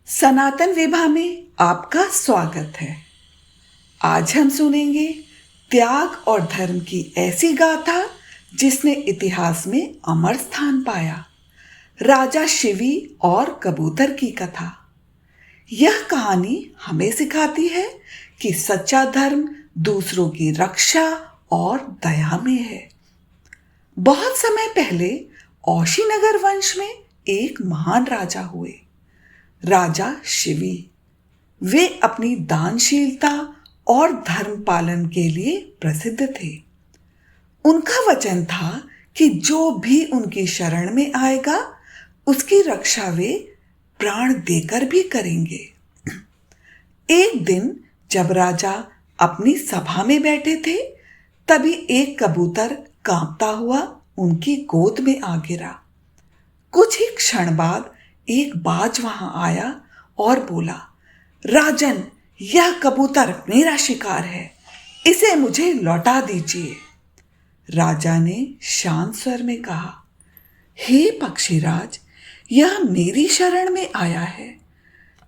सनातन विभा में आपका स्वागत है। आज हम सुनेंगे त्याग और धर्म की ऐसी गाथा जिसने इतिहास में अमर स्थान पाया। राजा शिवी और कबूतर की कथा। यह कहानी हमें सिखाती है कि सच्चा धर्म दूसरों की रक्षा और दया में है। बहुत समय पहले औशीनगर वंश में एक महान राजा हुए, राजा शिवी। वे अपनी दानशीलता और धर्म पालन के लिए प्रसिद्ध थे। उनका वचन था कि जो भी उनकी शरण में आएगा उसकी रक्षा वे प्राण देकर भी करेंगे। एक दिन जब राजा अपनी सभा में बैठे थे, तभी एक कबूतर कांपता हुआ उनकी गोद में आ गिरा। कुछ ही क्षण बाद एक बाज वहां आया और बोला, राजन, यह कबूतर मेरा शिकार है, इसे मुझे लौटा दीजिए। राजा ने शांत स्वर में कहा, हे पक्षीराज, यह मेरी शरण में आया है।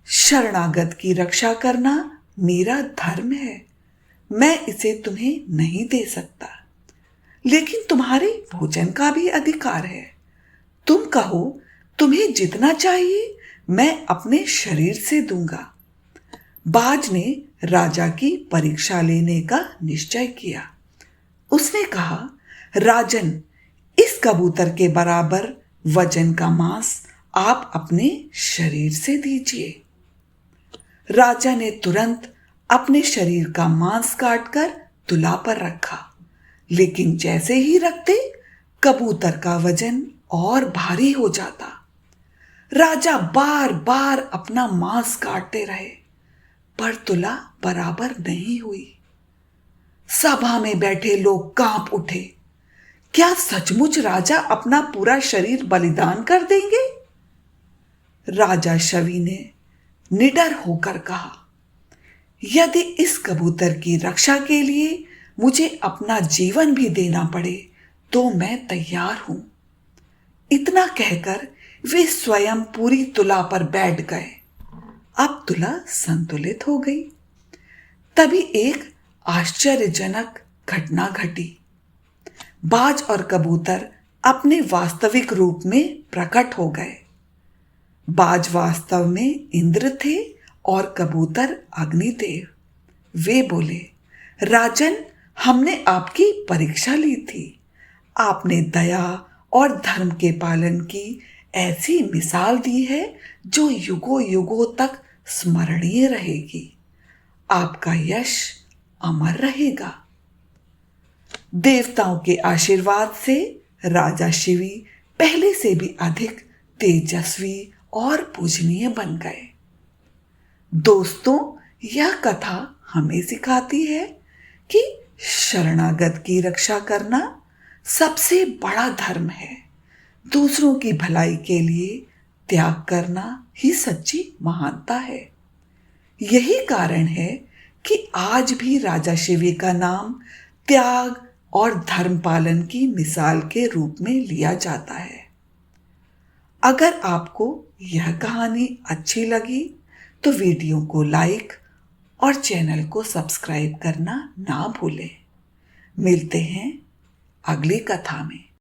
शरणागत की रक्षा करना मेरा धर्म है। मैं इसे तुम्हें नहीं दे सकता, लेकिन तुम्हारे भोजन का भी अधिकार है। तुम कहो, तुम्हें जितना चाहिए मैं अपने शरीर से दूंगा। बाज ने राजा की परीक्षा लेने का निश्चय किया। उसने कहा, राजन, इस कबूतर के बराबर वजन का मांस आप अपने शरीर से दीजिए। राजा ने तुरंत अपने शरीर का मांस काटकर तुला पर रखा, लेकिन जैसे ही रखते कबूतर का वजन और भारी हो जाता। राजा बार बार अपना मांस काटते रहे, पर तुला बराबर नहीं हुई। सभा में बैठे लोग कांप उठे। क्या सचमुच राजा अपना पूरा शरीर बलिदान कर देंगे? राजा शिवी ने निडर होकर कहा, यदि इस कबूतर की रक्षा के लिए मुझे अपना जीवन भी देना पड़े तो मैं तैयार हूं। इतना कहकर वे स्वयं पूरी तुला पर बैठ गए। अब तुला संतुलित हो गई। तभी एक आश्चर्यजनक घटना घटी। बाज और कबूतर अपने वास्तविक रूप में प्रकट हो गए। बाज वास्तव में इंद्र थे और कबूतर अग्निदेव। वे बोले, राजन, हमने आपकी परीक्षा ली थी। आपने दया और धर्म के पालन की ऐसी मिसाल दी है जो युगों युगों तक स्मरणीय रहेगी। आपका यश अमर रहेगा। देवताओं के आशीर्वाद से राजा शिवी पहले से भी अधिक तेजस्वी और पूजनीय बन गए। दोस्तों, यह कथा हमें सिखाती है कि शरणागत की रक्षा करना सबसे बड़ा धर्म है। दूसरों की भलाई के लिए त्याग करना ही सच्ची महानता है। यही कारण है कि आज भी राजा शिवी का नाम त्याग और धर्म पालन की मिसाल के रूप में लिया जाता है। अगर आपको यह कहानी अच्छी लगी तो वीडियो को लाइक और चैनल को सब्सक्राइब करना ना भूलें। मिलते हैं अगली कथा में।